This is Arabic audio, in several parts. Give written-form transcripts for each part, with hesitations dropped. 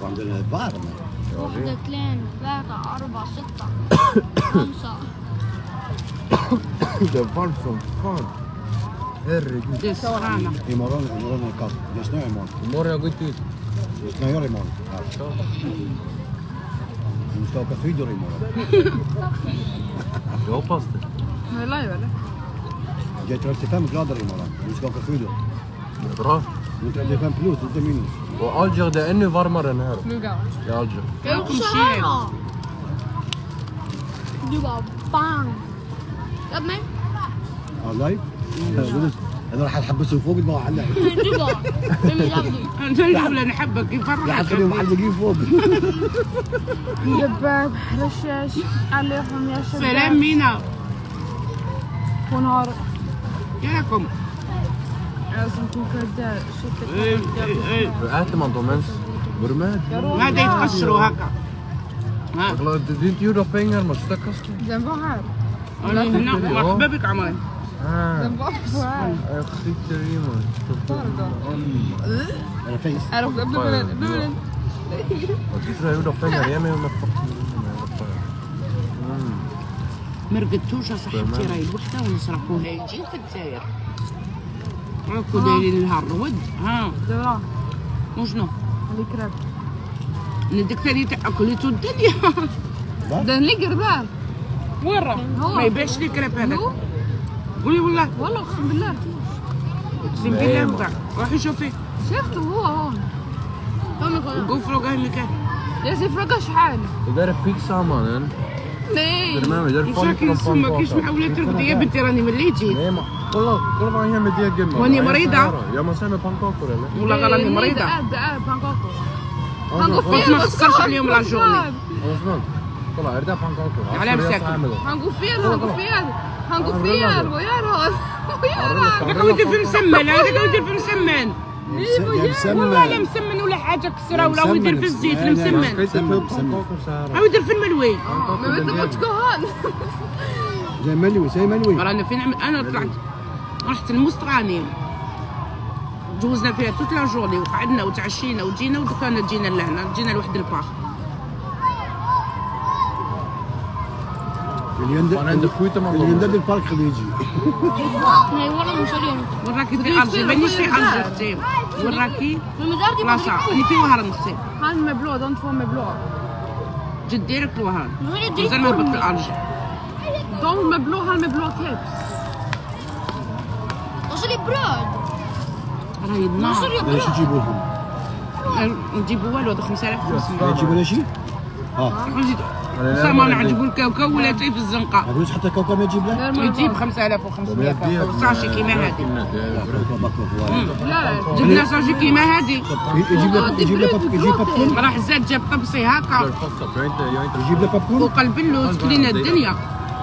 عندنا البار. واحدة، اثنين، ثلاثة، أربعة، ستة، خمسة. Det är varmt som fan. Herregud. Det är sköna. Imorgon är det kallt. Det är snö imorgon. Imorgon jag går inte ut. Det snöar imorgon. Du ska åka skidor imorgon. Jag hoppas det. Är det live eller? Det är 35 grader imorgon. Du ska åka skidor. Bra. Det är 5 plus, inte minus. Och Alger det är ännu varmare än här. Fluga. I Alger. Jag också här. Du bara bang. يا ابني والله؟ انا راح احبسه فوق ما اعلق. du bara vem är det? نلعب لأن أحبك يا يفرحك. حخليهم معلقين فوق. دباب رشاش عليهم يا شباب. سلام مينا. ونهار ياكم. لازم تكون كرداء. شو Äter man dem ens? Gourmet? هذا يتقشروا هكا. ها. Det är inte gjort av pengar, man ska kasta. Den var här. أنا هنا مرحبا بك عمري. Den var här. Jag skiter i man. انا فيس. Är det blubben? Du tror jag gjorde av pengar, ge mig de här ما رقدتوش صاحبتي راهي الوحده ونصرفوها يجي في الجزائر. راكو دايرين لها الرود. ها دوران. وشنو؟ اللي كراب. ندك ثاني تاكلتو الدنيا. ده اللي قربان. وين راه؟ ما يبيعش لي كريب هذاك. قولي والله. والله اقسم بالله. اقسم بالله وقع. روحي شوفي. شفته هو هون. وقفلوا قايم مكان. يا زي فرقة شحال. Det där är pizza mannen. Nej. Det är med mig, det är farligt مشاكل från السمك كيش pannkaka. محاولة ترقدي يا بنتي راني مليتي. Nej man, kolla vad han gör med degen man. واني مريضة. Gör man så med pannkakor eller? والله راني مريضة. ده بانكوكو. قلت ما تخسرش عليهم لا جورني. Osman, kolla är det där pannkakor? على مساكن. هنقول فيها ويا راه. هذاك ودير في مسمن هذاك ودير في مسمن. والله لا مسمن ولا حاجة كسرة ولا ودير في الزيت المسمن. أو يدير في الملوي. ما بدك تكون. زي ملوي. رانا فين أنا طلعت رحت المستغانم. جوزنا فيها توت لا جورني وقعدنا وتعشينا وجينا ودكانا جينا لهنا جينا لواحد الباخ. اللي يندب البارك خليه يجي. Nej, والله مش اليوم. وراكي في ألجي مانيش في ألجي اختي. وراكي بلاصة اللي في وهران اختي. هان مبلوع دونت فور مبلوع. جدي لك الوهران. وين الدريك؟ مازال ما هبط الألجي. دونت مبلوع هان مبلوع كيبس. وصل لي براد. راهي النار. وصل لي ايش براد. يجيبوا لهم؟ نجيبوا والو هذا 5500. يجيبوا لنا شيء؟ سامان عجبوا الكاوكاو ولا تاي في الزنقة. هذوش حتى كوكب ما يجيب له؟ يجيب 5500 كاوكاو ساشي كيما هادي. لا جبنا ساشي كيما هادي. يجيب له بابكون. راح زاد جاب طبسي هكا يجيب له بابكون. وقلب اللوز كلينا الدنيا.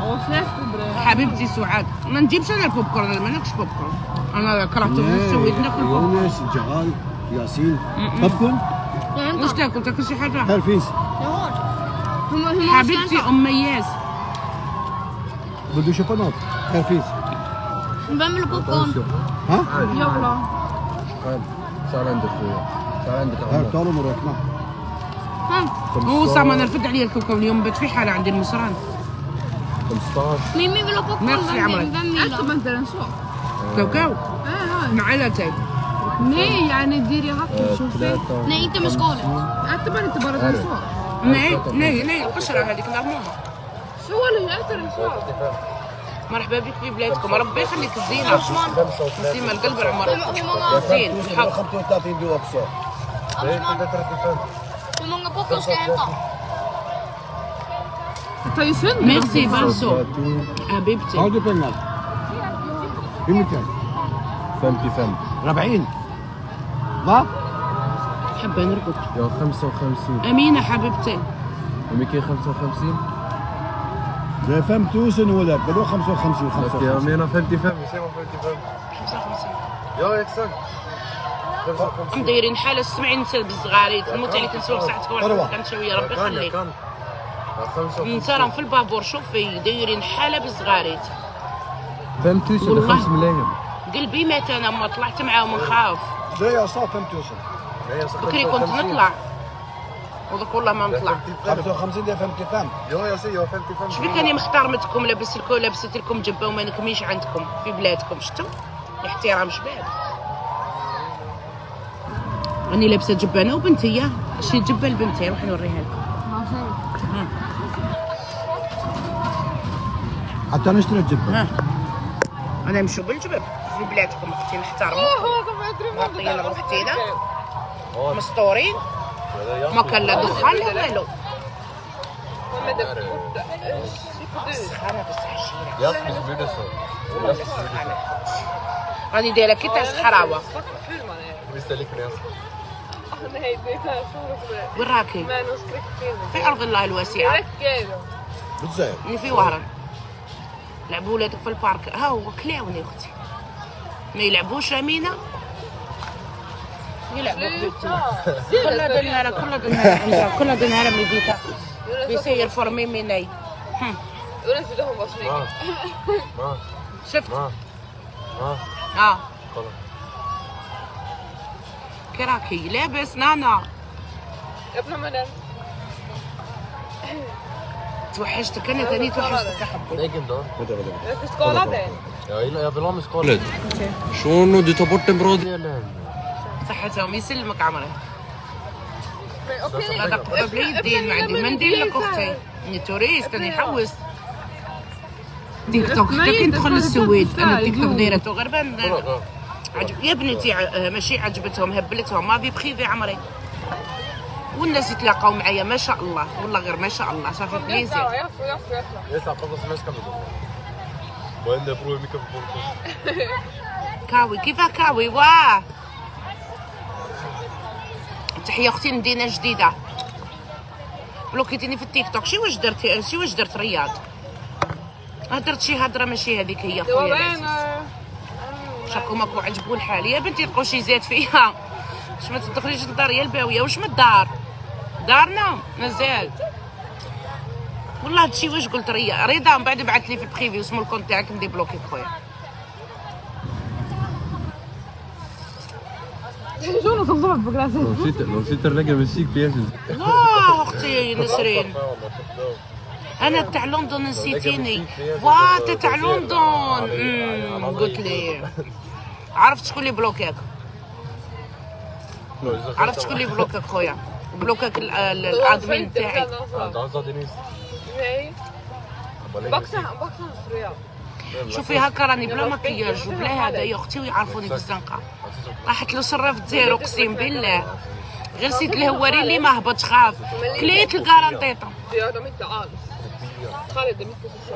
وشاف حبيبتي سعاد ما نجيبش انا البوب كورن انا ما ناكلش بوب كورن انا كرهته في السويد ناكل بوب كورن. يونس جهال ياسين بابكون. واش تاكل شي حاجه؟ هالفيس. حبيبتي ام مياس بده شوكولات هالفيس. بعمل بوب كورن. ها؟ يلا صار عندك صار عندك هاي طالوا مروحنا. هو سامان رفد عليا الكوكب اليوم بات في حاله عندي المصران 15 ميمي بلا بوب كورن. ميرسي عمري. انت مثلا نسوق. كاوكاو هاي مع عائلتي. ني يعني ديري هكا شوفي. Nej, inte med skålen. انت برا نسوق. ني القشره هذيك نورمال. شو اللي انت نسوق؟ مرحبا بك في بلادكم ربي يخليك الزينه نسيمه القلب العمر زين الحق. 35 دو اكسو. Hur många popcorn ska jag hämta? طيب فين؟ ميرسي بارسو حبيبتي. هاودي بينال. بمكان 55 40. ضاب؟ حابه نرقد. يا 55 امينه حبيبتي. 255 لا فهمتوا شنو ولا بدو 55 يا 55. مينا 55 يا اكساكت هم دايرين حاله سمعي نسى بالصغاريت الموت اللي كنسوق ساعتك واحد كانت شويه ربي يخليك. نسى راهم في البابور شوفي دايرين حاله بالصغاريت. فهمتوش والله. 5 ملايين قلبي مات انا ما طلعت معاهم نخاف. ده يا صاف فهمت يوصل. بكري كنت نطلع وذاك والله ما نطلع. 55 ده فهمت فهم. شبيك راني محترمتكم لابست لكم جبه وما نكميش عندكم في بلادكم. شفتوا احترام شباب. راني لابسه جبه انا وبنتي. شي جبه لبنتي روح نوريها لكم. حتى نشتري الجبه. ها انا نمشيو بالجبب في بلادكم اختي نحترموا. غطينا روحتينا مستورين ما كان لا دخان لا والو. سخانه بصح الشيره. راني دايره كي تاع الصحراوه. وين راكي؟ في ارض الله الواسعه. بزاف. في وهران. لعبوا ولادك في البارك. ها هو كلاوني اختي. ما يلعبوش امينه. يلعبوا كل دنيا ميديتا بيصير فرمي مني. شفت كراكي لابس نانا توحشتك انا ثاني توحشتك حبي. Jag vill ha med skalet. Shuno, du tar bort en bra del. صحتهم يسلمك عمري. هذا قبل باليدين ما عندي منديل لك اختي. اني توريست اني حوس. تيك توك كي ندخل للسويد انا تيك توك دايرته غربان. يا بنتي ماشي عجبتهم هبلتهم ما في بخيفي عمري. والناس يتلاقاو معايا ما شاء الله والله غير ما شاء الله صافي بليزير. كاوي كيفاه كاوي واه. تحية اختي مدينة جديدة. بلوكيتيني في التيك توك. شي واش درت رياض. هدرت شي هضرة ماشي هذيك هي خويا العزيز. شاكو ماكو عجبو الحال يا بنتي لقاو شي زاد فيها. واش ما تدخليش للدار يا الباوية واش من الدار دارنا مازال. والله هادشي واش قلت رضا من بعد بعثت لي في البريفي واسمو الكونت تاعك ندي بلوكي خويا. شنو تنضرب بكراسي؟ لو نسيت الرقم الشيك في اسم. واه اختي نسرين انا تاع لندن نسيتيني. واه تاع لندن. قلت لي عرفت شكون اللي بلوكاك. عرفت شكون اللي بلوكاك خويا. بلوكاك الادمين تاعي. شوفي هكا راني بلا مكياج وبلا هذا يا اختي ويعرفوني في الزنقه. راحت له سره في الدزير اقسم بالله. غير سيت الهواري اللي ما هبطش خاف. كليت الكارانتيطه.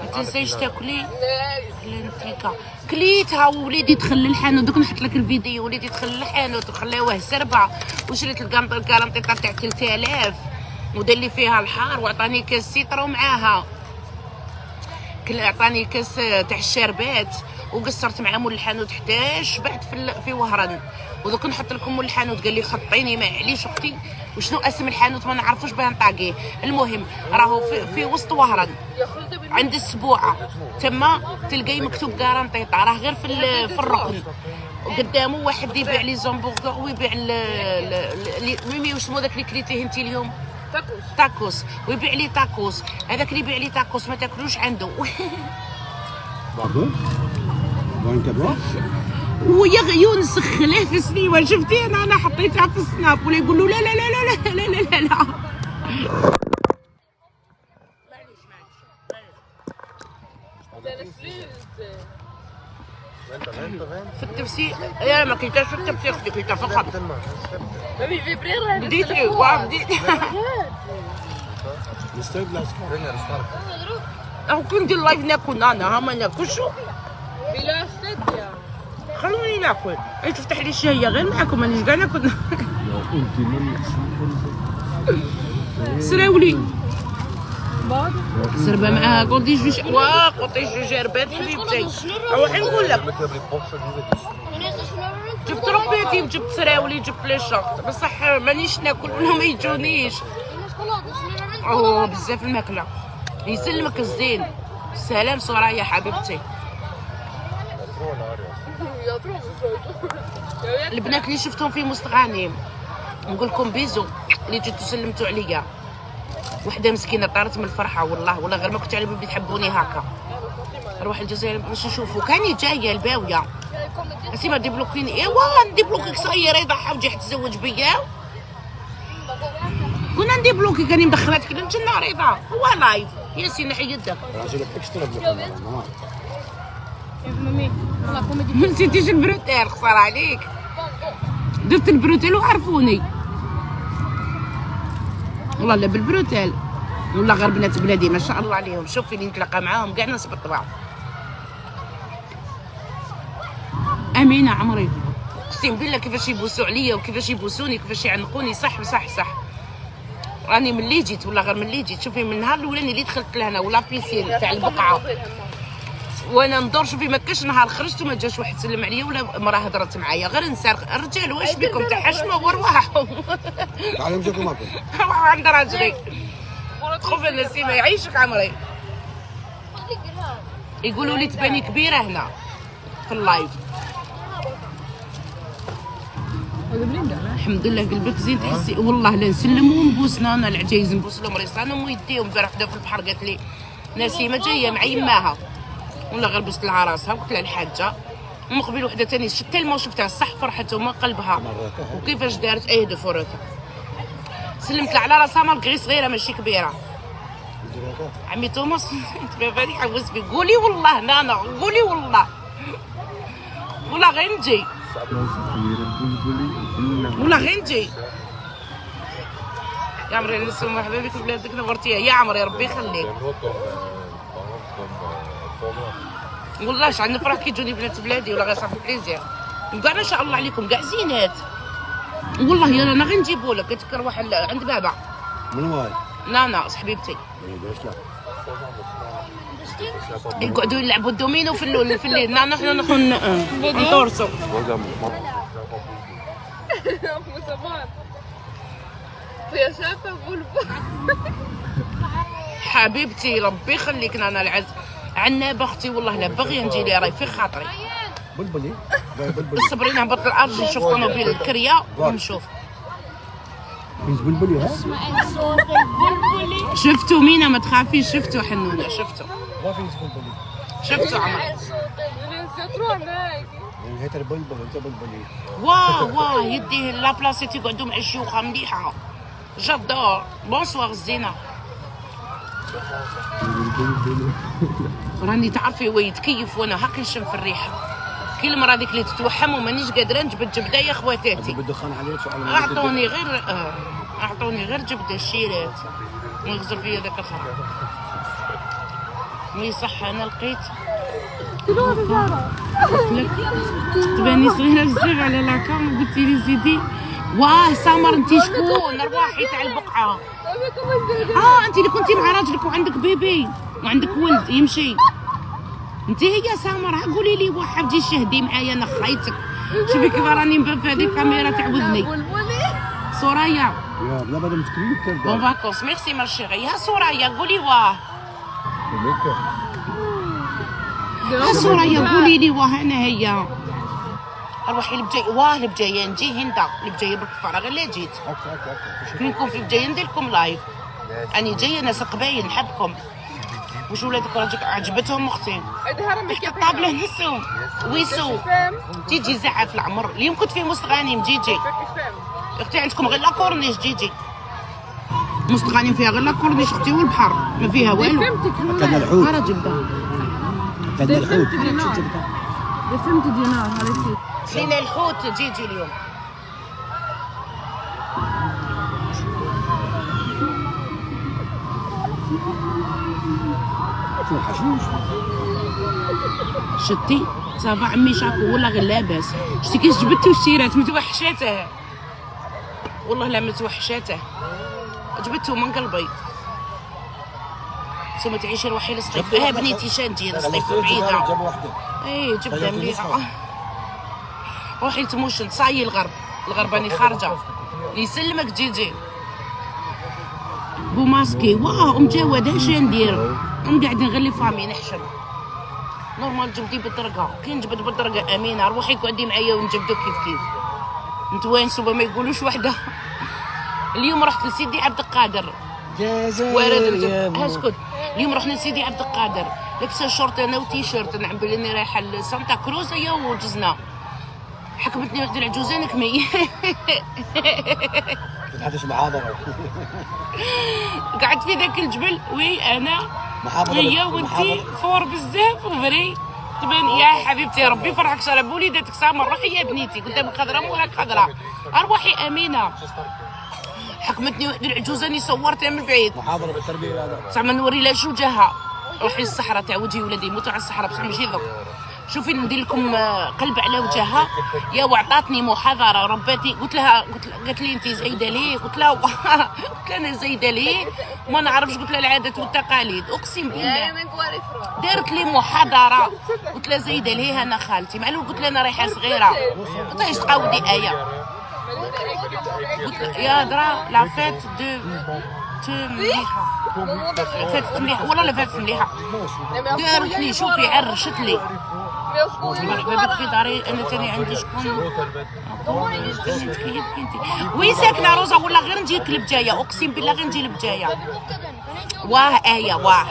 ما تنسيش تاكلي لنتيكا. كليتها ووليدي دخل للحانوت. دوك نحط لك الفيديو. وليدي دخل للحانوت وخلاوه سربه وشريت الكارانتيطه تاع 3000 ودار لي فيها الحار وعطاني كاس سيطره ومعاها عطاني كاس تاع الشربات وقصرت مع مول الحانوت حتى شبعت في وهران. ودوك نحط لكم مول الحانوت قال لي خطيني معليش اختي وشنو اسم الحانوت ما نعرفوش باه نطاقيه. المهم راهو في وسط وهران عند السبوعه تما تلقاي مكتوب كارانتيطه راه غير في الركن. قدامه واحد يبيع لي زومبورغر ويبيع ميمي وشنو داك اللي كليتيه انت اليوم تاكوس ويبيع لي تاكوس. هذاك اللي يبيع لي تاكوس ما تاكلوش عنده. باردو وين كباب. ويا يونس خلاه في سنيوه شفتي انا حطيتها في السناب ولا يقولوا لا لا لا لا لا لا لا لا. في التفسير يا ما كنتش في التفسير كنت فقط بديت لي وبديت أو كنت اللايف ناكل أنا ما ناكلش بلا استديا. خلوني ناكل. أي تفتح لي الشهية غير معاكم مانيش كاع ناكل. سراولي سربة معاها قلتي جوج قلتي جوج ربات حبيبتي. روحي نقول لك جبت ربيتي وجبت سراولي جبت لي شورت بصح مانيش ناكل ولا ما يجونيش. اوه بزاف الماكله. يسلمك الزين. سلام سرايا حبيبتي. البنات اللي شفتهم في مستغانم نقول لكم بيزو اللي جيتوا سلمتوا عليا. وحده مسكينه طارت من الفرحه والله غير ما كنت على بالي تحبوني هكا. نروح الجزائر باش نشوفوا كاني جايه الباويه اسيما ديبلوكيني. ايوا نديبلوكيك صغيره يضحى وتجي تتزوج بيا. كنا نديبلوكي كاني مدخلاتك للجنه رضا. هو لايف ياسين حي يدك. راجل اكسترا بلا ما نسيتيش البروتيل خسر عليك. درت البروتيل وعرفوني والله لا بالبروتيل والله غير بنات بلادي ما شاء الله عليهم. شوفي اللي نتلاقى معاهم كاع ناس بالطبع. امينه عمري اقسم بالله كيفاش يبوسوا عليا وكيفاش يبوسوني كيفاش يعنقوني. صح صح صح راني من اللي جيت والله غير من اللي جيت. شوفي من النهار الاولاني اللي دخلت لهنا ولا بيسين تاع البقعه وانا ندور. شوفي ما كاش نهار خرجت وما جاش واحد سلم عليا ولا مراه هضرت معايا. غير نسار الرجال واش بكم تحشموا وارواحوا. تعالوا نمشيو معكم. روحوا عند راجلي. خوف النسيمه يعيشك عمري. يقولوا لي تباني كبيره هنا في اللايف. الحمد لله قلبك زين تحسي والله لا نسلم ونبوسنا. انا العجايز نبوس لهم ريصانهم ويديهم. امبارح وحده في البحر قالت لي نسيمه جايه مع يماها ولا غير بوست لها راسها وقلت لها الحاجه. ومن قبل وحده ثاني شتى ما شفتها صح فرحت وما قلبها وكيفاش دارت ايه دفورتها. سلمت لها على راسها مالغري صغيره ماشي كبيره. عمي توماس تبابا لي حوس بي. قولي والله نانا قولي والله غير نجي والله غير نجي. يا عمري نسوا مرحبا بك بلادك نورتيها يا عمري ربي يخليك. والله شحال نفرح كي يجوني بنات بلادي ولا غير صافي بليزير. كاع ما شاء الله عليكم كاع زينات والله. يلا انا غير نجيبو لك تذكر واحد عند بابا. من واي؟ نانا حبيبتي يقعدوا يلعبوا الدومينو في الليل. نانا حنا نطورسو. يا شافه بلبل. حبيبتي ربي يخليك نانا العز. عنابه اختي والله لا باغيه نجي لي راهي في خاطري. بلبلي بلبلي. صبري نهبط الارض نشوف طوموبيل الكريه ونشوف. فيز بلبلي ها؟ شفتوا مينا ما تخافيش. شفتوا حنونه شفتوا لا فيز بلبلي. شفتوا عمر. تروح معاك. هيت البلبل انت بلبلي. واه يديه لا بلاصيت يقعدوا مع الشيوخه مليحه. جدار بونسوار الزينه. راني تعرفي وين يتكيف وانا هاك نشم في الريحه. كي المراه ديك اللي تتوحم ومانيش قادره نجبد جبده يا خواتاتي. بالدخان عليك شو اعطوني غير جبده الشيرات ويغزر فيا ذاك الخرا. وي صح انا لقيت تباني صغيره بزاف على لاكام. قلتي لي زيدي واه سمر انتي شكون رواحي تاع البقعه. انتي اللي كنتي مع راجلك وعندك بيبي وعندك ولد يمشي. انتي هي سمر. ها قولي لي واحد جي شهدي معايا انا خايتك. شوفي كيف راني مبان في هذه الكاميرا تعوذني. سوريا يا بلا بدا مسكين. بون فاكونس ميرسي ما شيري. ها سوريا قولي واه. ها سوريا قولي لي واه انا هي. اروحي لبجاي واه لبجايه نجي هندا لبجايه بالكفاره غير لا جيت. كي نكون في بجايه ندير لكم لايف. اني جايه ناس قبايل نحبكم. واش ولادك راجلك عجبتهم اختي؟ الطابله نسو ويسو تيجي زعف العمر. اليوم كنت في مستغانم جيجي. اختي عندكم غير لا كورنيش جيجي. مستغانم فيها غير لا كورنيش اختي والبحر ما فيها والو. كان الحوت. راه جبده كان الحوت. فهمت دينار هذا فينا الحوت جيجي اليوم. شو حشوش؟ شتي صافا عمي شاكو ولا غير لاباس. شتي كيش جبدتو الشيرات متوحشاته والله لا متوحشاته. جبدتو من قلبي. ثم تعيشي روحي للصيف. بنيتي شان تجي للصيف بعيده. جاب وحده. اي جبده مليحه. روحي لتموشن صاي الغرب راني خارجه. يسلمك جيجي. بو ماسكي واه مجاوده اش ندير. قاعدين غير لي فامي نحشم. نورمال جبدي بالدرجه، كي نجبد بالدرجه امينه روحي قعدي معايا ونجبدو كيف كيف نتوانسوا ما يقولوش وحده. اليوم رحت لسيدي عبد القادر اسكت. اليوم رحنا لسيدي عبد القادر لابسه شورت انا وتيشيرت، نعم بلي اني رايحه لسانتا كروز هي وجزنا. حكمتني واحد العجوزه نكمي تحدث محاضره قعدت في ذاك الجبل وي انا محاضره هي وانتي فور بزاف وفري تبان يا حبيبتي ربي يفرحك شرب وليداتك سامر روحي يا بنيتي قدامك خضراء موراك خضراء ارواحي امينه. حكمتني واحد العجوزه اني صورتها من بعيد محاضره بالتربيه هذا زعما نوري لها وجهها. روحي للصحراء تاع وجهي ولادي يموتوا على الصحراء بصح ماشي ذوك. شوفي ندير لكم قلب على وجهها يا وعطاتني محاضره رباتي. قالت لي انت زايده ليه؟ قلت لها قلت لها انا زايده ليه ما نعرفش. قلت لها العادات والتقاليد اقسم بالله. دارت لي محاضره قلت لها زايده ليه انا خالتي معلوم. قلت لها انا رايحه صغيره قلت لها تقاودي ايه. قلت لها يا درا لا فات دو مليحه فاتت مليحه والله لا فاتت مليحه. دارت لي شوفي عرشت لي مرحبا بك في داري. انا تاني عندي شكون وين ساكنه روزا ولا غير نجي لبجايه؟ اقسم بالله غير نجي لبجايه. واه ايه واه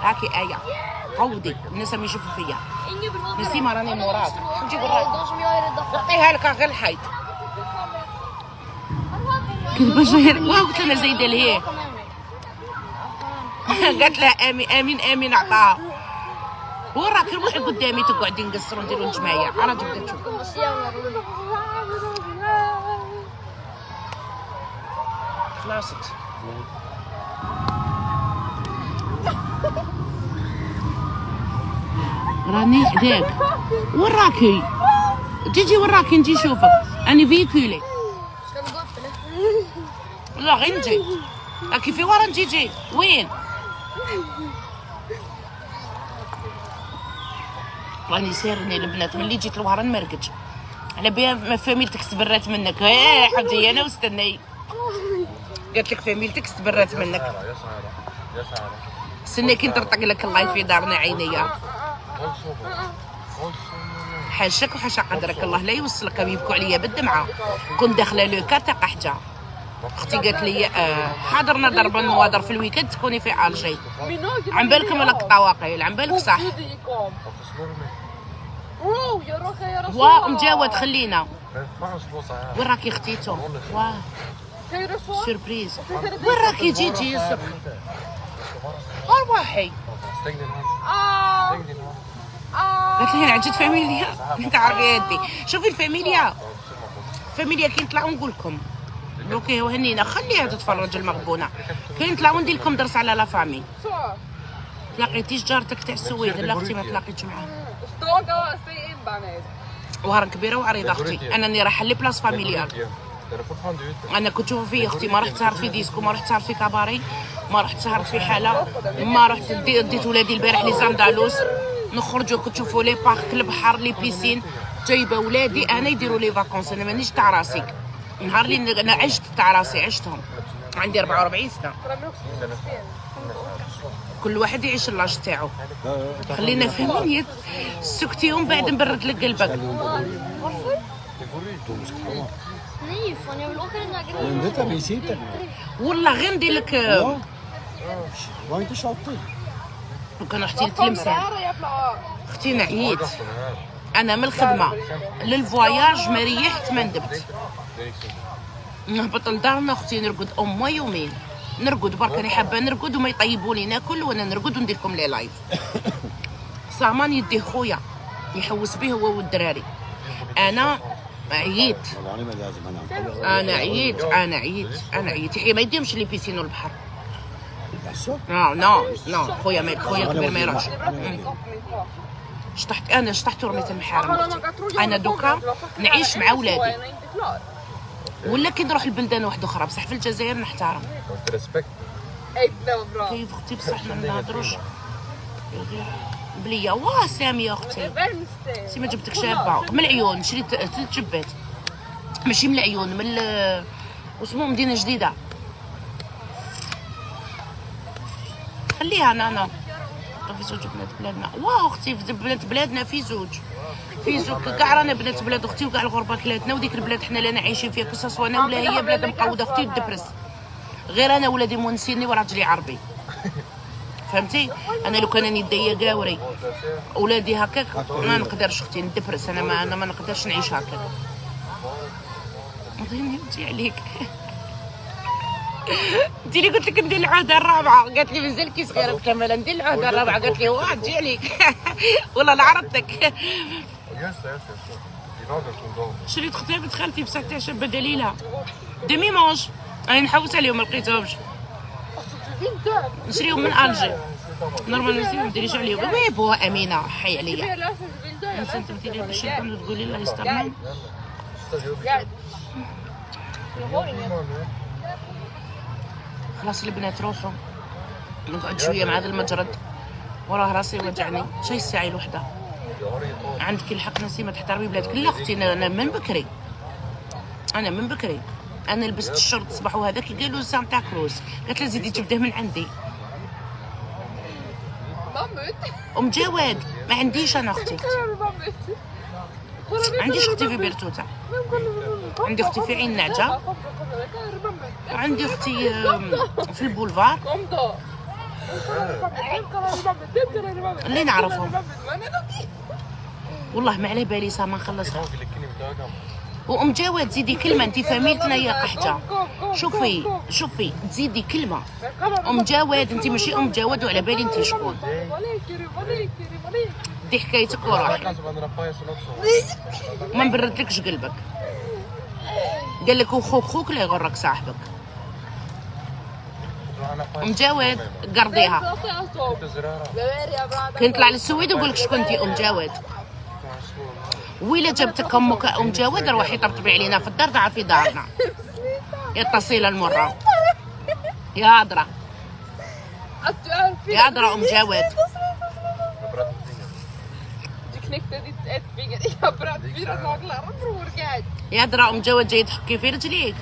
هاكي ايه عودي الناس ما يشوفوا فيا نسيمه راني موراك نجيب الراي نعطيها لك غير الحيط كذا بشير. واه قلت لها زايده ليه قالت لها امين امين عطاها. وراك روحي قدامي تقعدي نقصروا نديروا الجمايه انا تبدا تشوف. خلاصت راني حداك وراكي تجي وراكي نجي نشوفك اني فيكولي. لا غير نجي راكي في ورا نجي وين؟ راني سيرني البنات ملي جيت لوهران ما رقدش على بها ما فاميلتك استبرات منك. حبتي انا واستني قالت لك فاميلتك استبرات منك. استني كي نطرطق لك الله في دارنا عينيا. حاشاك وحاشا قدرك الله لا يوصلك. يبكوا عليا بالدمعه. كنت داخله لوكا تاع حجه اختي قالت لي حاضرنا ضرب النوادر في الويكند تكوني في الجي. عم بالكم ولا قطاواقيل عم بالك صح ومجاود خلينا. وين راكي اختيتو؟ واه سوربريز. وين راكي جيجي يا ارواحي. قالت لي انا عجبت فاميليا انت عارفه يدي. شوفي الفاميليا كي نطلعوا نقول لكم اوكي وهنينا خليها تتفرج المغبونه. كي نطلعوا ندير لكم درس على لا فامي. تلاقيتيش جارتك تاع السويد؟ لا اختي ما تلاقيتش معاها. وهران كبيره وعريضه اختي. انا رايحه لي بلاص فاميليال. انا كنت تشوفوا في اختي ما رحت سهرت في ديسكو ما رحت سهرت في كاباري ما رحت سهرت في حاله ما رحت ديت ولادي البارح لي زاندالوس نخرجوا كنت تشوفوا لي بارك البحر لي بيسين جايبه ولادي انا يديروا لي فاكونس. انا مانيش تاع راسي نهار اللي انا عشت تاع راسي عشتهم عندي 44 سنه. كل واحد يعيش اللاج تاعو. خلينا فاهمين سكتي ومن بعد نبرد لك قلبك. والله غير ندير لك كان اختي التلمسان. اختي نعيت انا من الخدمه للفواياج ما ريحت ما ندبت. نهبط لدارنا اختي نرقد امي يومين نرقد برك. راني حابه نرقد وما يطيبوني ناكل وانا نرقد وندير لكم لي لايف. سامان يديه خويا يحوس به هو والدراري. انا عييت انا عييت يحيى ما يديهمش لي بيسين والبحر. نو خويا كبير ما يروحش. شطحت ورميت المحارم. انا دوكا نعيش مع ولادي ولا كي نروح لبلدان واحده اخرى بصح في الجزائر نحترم. كيف اختي بصح ما نهضروش بليا. واه سامي يا اختي سي ما جبتك شابه من العيون شريت 3 جبات ماشي من العيون من واسمو مدينه جديده. خليها انا في زوج بنات بلادنا. واو اختي في بنات بلادنا في زوج كاع رانا بنات بلاد اختي، وكاع الغربه كلاتنا، وديك البلاد حنا اللي عايشين فيها كساس وانا ولا هي بلاد مقوده اختي تدبرس. غير انا ولادي مونسيني وراجلي عربي، فهمتي؟ انا لو كان نديا قاوري اولادي هكاك ما نقدرش اختي ندبرس. انا ما نقدرش نعيش هكاك. عطيني نمشي عليك. انت اللي قلت لك ندير العهده الرابعه، قالت لي مازال كي صغيره بكمل ندير العهده الرابعه، قالت لي واه تجي عليك. والله لا عرفتك. شريت اختي بنت خالتي ب 19 بدليلها ديمي مونج، انا نحوس عليهم ما لقيتهمش، نشريهم من الجي نورمال ما نديريش عليهم. وي بو امينه حي عليا انت ديري باش تقولي الله يسترنا. خلاص البنات روحوا نقعد شويه مع هذا المجرد، وراه راسي وجعني. شي الساعه الوحده عندك الحق نسيمه تحترمي بلادك. لا اختي انا من بكري، انا لبست الشرط الصباح وهذاك قالوا سانتا كروز، قالت لها زيدي تبداه من عندي. ام جواد ما عنديش انا اختي، عنديش اختي في بيرتوتا، عندي اختي في عين نعجه، وعندي اختي في البولفار اللي نعرفهم. والله ما على بالي ما نخلصها. وام جواد زيدي كلمه، انت فاميلتنا يا قحجه. شوفي تزيدي كلمه. ام جواد انت ماشي ام جواد وعلى بالي انت شكون. دي حكايتك وراحي، ما نبردلكش قلبك. قال لك خوك لا يغرك صاحبك. ام جواد قرضيها. كنت طلع للسويد ونقول لك شكون انت ام جواد. ويلا جابتك امك ام جواد روحي طبطبي علينا في الدار، تعرفي دارنا يا التصيله المره يا هضره ام جواد. يا هضره ام جواد جاي تحكي في رجليك.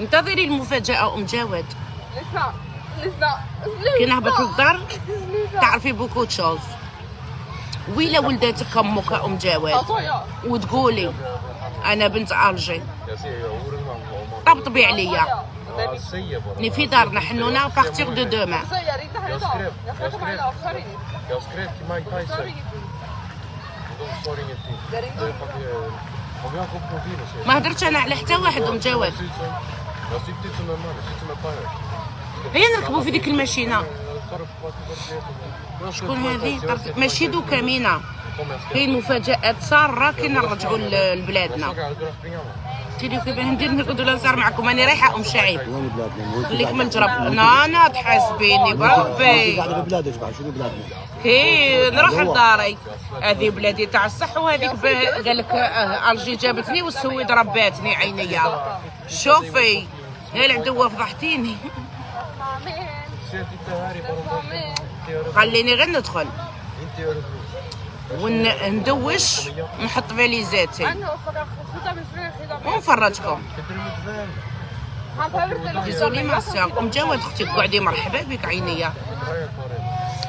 انتظري المفاجأة ام جواد. كي نهبط للدار تعرفي بوكو تشوز. ويلا ولداتك امك ام جواد وتقولي انا بنت الجي طبطبي عليا. ني في دارنا حنونا بارتيغ دو دومان. ما هدرتش انا على حتى واحد ام جواد. هيا نركبوا في ديك الماشينه. شكون هذه؟ ماشي دوكا مينا، كاين مفاجآت ساره كي نرجعوا لبلادنا. تيدي كيف ندير نرقدوا لا نصار معكم. انا رايحه ام شعيب خليك من جرب. انا تحاسبيني بربي كي نروح لداري. هذه بلادي تاع الصح، وهذيك قال لك الجي جابتني والسويد رباتني عينيا. شوفي يا العدوه فضحتيني. خليني غير ندخل وندوش نحط فاليزاتي ونفرجكم. ديزولي ما ساق ام جواد اختي قعدي مرحبا بك عينيا.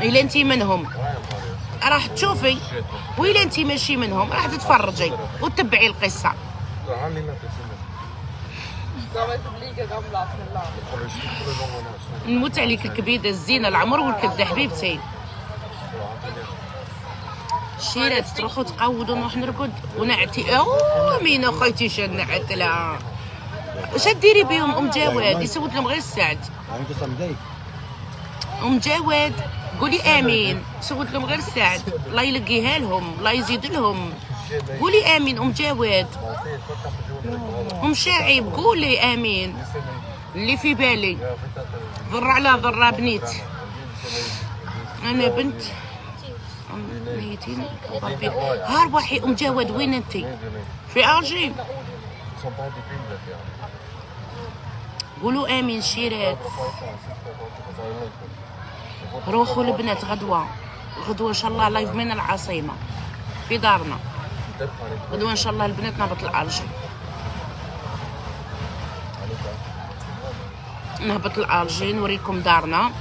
الا انتي منهم راح تشوفي، وإلا انتي ماشي منهم راح تتفرجي وتتبعي القصه. نموت عليك الكبيده الزينه العمر والكبده حبيبتي. شيرات تروحوا تقودوا نروح نرقد ونعتي. مين اخويتي شنعت لها. واش ديري بهم ام جواد؟ يسود لهم غير السعد. ام جواد قولي امين، سود لهم غير السعد. الله يلقيها لهم، الله يزيد لهم. قولي امين ام جواد. ام شعيب قولي امين. اللي في بالي ضر على ضر بنيت. انا بنت نيتين ربي. ها روحي ام جواد وين انتي؟ في الجي. قولوا امين شيرات. روحوا البنات غدوه ان شاء الله لايف من العاصمه في دارنا. غدوه ان شاء الله البنات نهبط الالجي. نهبط لألجي نوريكم دارنا.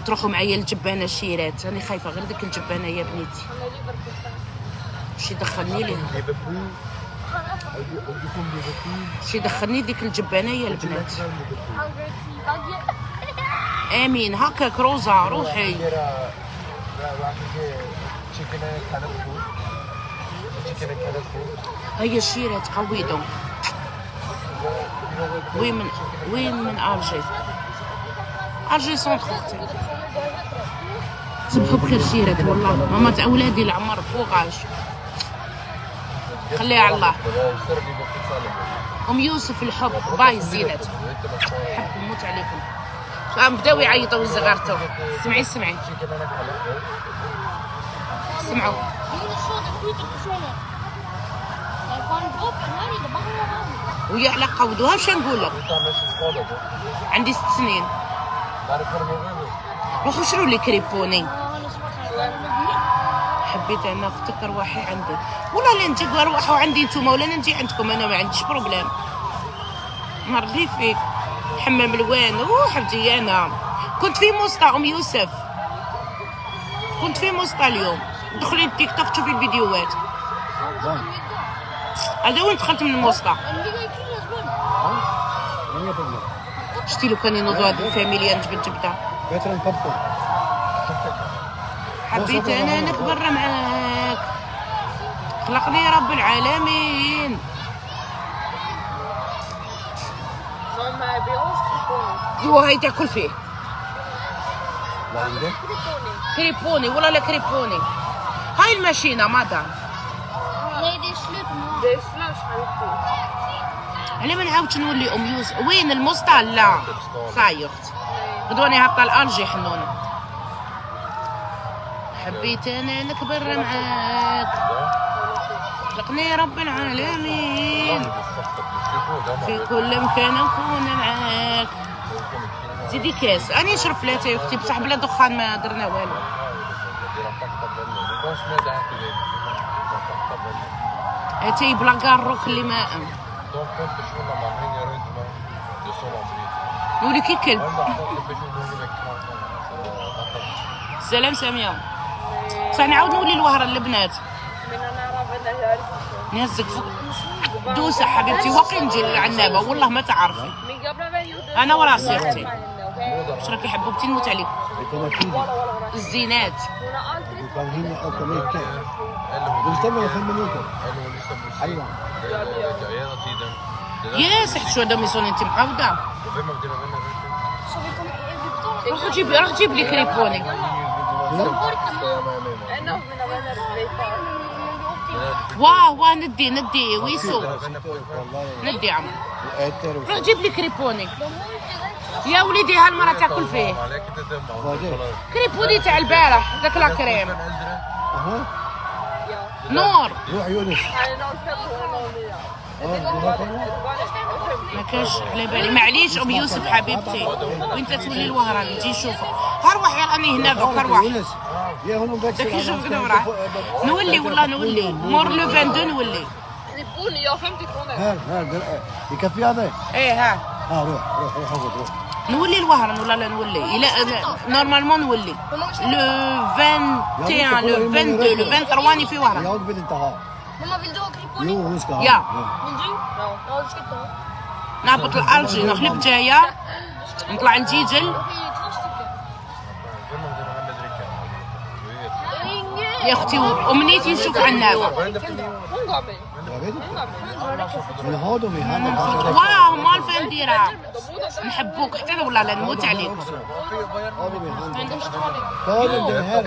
تروحوا معايا للجبانه شيرات، راني خايفه غير ديك الجبانه يا بنيتي شي دخلني ليها، شي دخلني ديك الجبانه يا البنات. امين هكاك روزا روحي. هيا شيرات قويدو. وين من الجي؟ الجي سونتر اختي. صبحوا بخير شيرات والله، ماما تاع ولادي العمر فوقاش خليها على الله. ام يوسف الحب باي زينات حب نموت عليكم. بداو يعيطوا وزغارتو. سمعي سمعي سمعوا. ويا على قودوها واش نقول لك؟ عندي 6 سنين. روحوا شروا لي كريبوني. حبيت انا اختك روحي عندي والله لا نجي روحوا عندي نتوما ولا نجي عندكم انا ما عنديش بروبليم. نهار اللي فيك حمام الوان حبتي. انا كنت في موسطا ام يوسف، كنت في موسطا اليوم. دخلي التيك توك تشوفي الفيديوهات. هذا وين دخلت من الموسطا. شتي لو كان ينوضوا هاد الفاميليا نجبد جبده. حبيت انا نكبر معاك، خلقني رب العالمين. ما يبيعوش ايوا هاي تاكل فيه لا عندك؟ كريبوني ولا لا كريبوني. هاي الماشينه مادا. Nee, die is leuk, man. دي سلاش حبيبتي. على ما نعاودش نولي ام يوسف. وين الموسطا؟ لا صايغت غدواني هابطه الالجي حنونه. حبيت انا نكبر معاك، خلقني رب العالمين، في كل مكان نكون معاك. زيدي كاس اني نشرب فلاتة يا اختي بصح بلا دخان ما درنا والو. هاتي بلا كاروك اللي ما نولي كي كلب. سلام ساميه. صح نعاود نولي الوهره للبنات. من انا راه بنا جاري نهزك فوق دوسه حبيبتي واقي نجي للعنابه والله ما تعرفي. من قبل ما يودوا انا وراسي اختي. واش راكي حبوبتي نموت عليك. الزينات كان هنا او كمان كان مستمر في المنيوكا. ايوه يا سحت شو هذا ميسون انت معاوده. روح جيب لي كريبوني. انا من انا الريفار واه ندي ويسو ندي عم. روح جيب لي كريبوني يا وليدي. هالمره تاكل فيه كريبوني تاع البارح ذاك لا كريم. نور روح يونس. ما كاش على بالي. معليش ام يوسف حبيبتي وانت تولي الوهران نجي نشوفك. هروح يا راني هنا دوك هروح. يا هنا داك يشوف كذا وراح نولي والله نولي مور لو 22 نولي. كريبوني يا فهمتك هنا. ها يكفي هذا. ايه ها روح روح. نولي الوهران ولا لا نولي؟ الى نورمالمون نولي لو 21 لو 22 لو 23 راني في وهران. يا بالانتهاء. Mama wil door Kriponi. يو ويسكا. يا Wil je? Nou, dat is goed toch? نهبط الالجي نخلب جايه نطلع الجيجل. يا اختي امنيتي نشوف عنابه. من هادو من هذا. واه مال فين نديرها. نحبوك حتى ولا لا نموت عليك.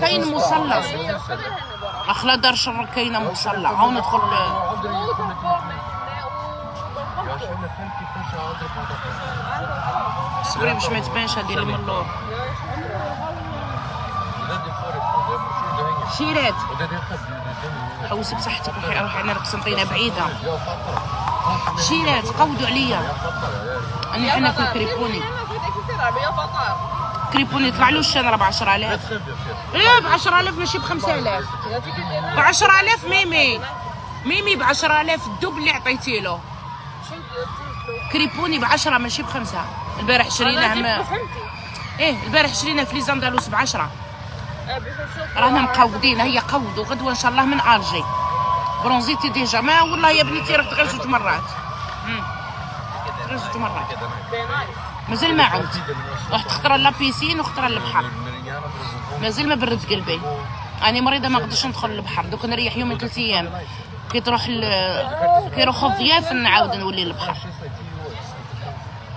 كاين مصلى اخلا دار شر كاينه مصلى عاون ندخل. صبري باش ما تبانش هذه اللي من اللور. شيرات حوسي بصحتك روحي انا قسنطينه بعيده. شيرات قودوا عليا اني حناكل كريبوني. كريبوني يطلع له الشنره ب 10000. ايه ب 10000 ماشي ب 5000. ب 10000 ميمي ب 10000 الدوب اللي عطيتي له. كريبوني ب 10 ماشي ب 5. البارح شريناه أنا فهمتي. ايه البارح شريناه في ليزاندالوس ب10. بشوف رانا مقودين، هي قودوا غدوه ان شاء الله من الجي. برونزيتي ديجا ما والله يا بنتي رحت غير 2 مرات. غير 2 مرات مازال ما عمت. رحت خطره لابيسين وخطره للبحر، مازال ما برد قلبي. انا مريضه ما نقدرش ندخل للبحر، دوك نريح يومين 3 ايام. كي يروحوا الضياف نعاود نولي للبحر.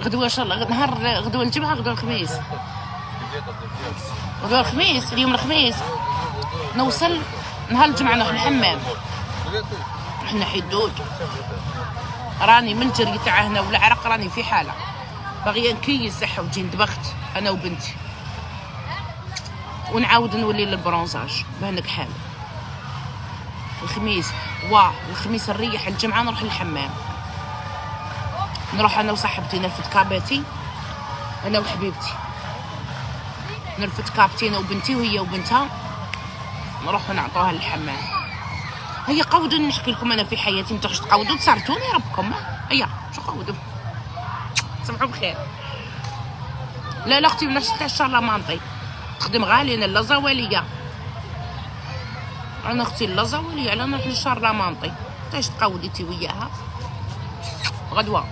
غدوه ان شاء الله، نهار غدوه الجمعه، غدوه الخميس، غدوه الخميس، اليوم الخميس نوصل. نهار الجمعه نروح الحمام، احنا حدود. راني من جري تاع هنا والعرق راني في حاله باغيه نكيس صحه وتجي ندبخت انا وبنتي، ونعاود نولي للبرونزاج بهنك حال. الخميس الخميس نريح، الجمعه نروح للحمام، نروح انا وصاحبتي نرفد كاباتي، انا وحبيبتي نرفد كابتي انا وبنتي، وهي وبنتها نروح نعطوها للحمام. هيا قودوا نحكي لكم انا في حياتي، نتوش تقودوا تسارتوني ربكم. هيا شو قودوا، صبحوا بخير. لا اختي من تاع الشارلمانطي تخدم غالي، انا اللازواليه، انا اختي اللازواليه، على نروح للشارلمانطي. تاش تقوديتي وياها غدوه.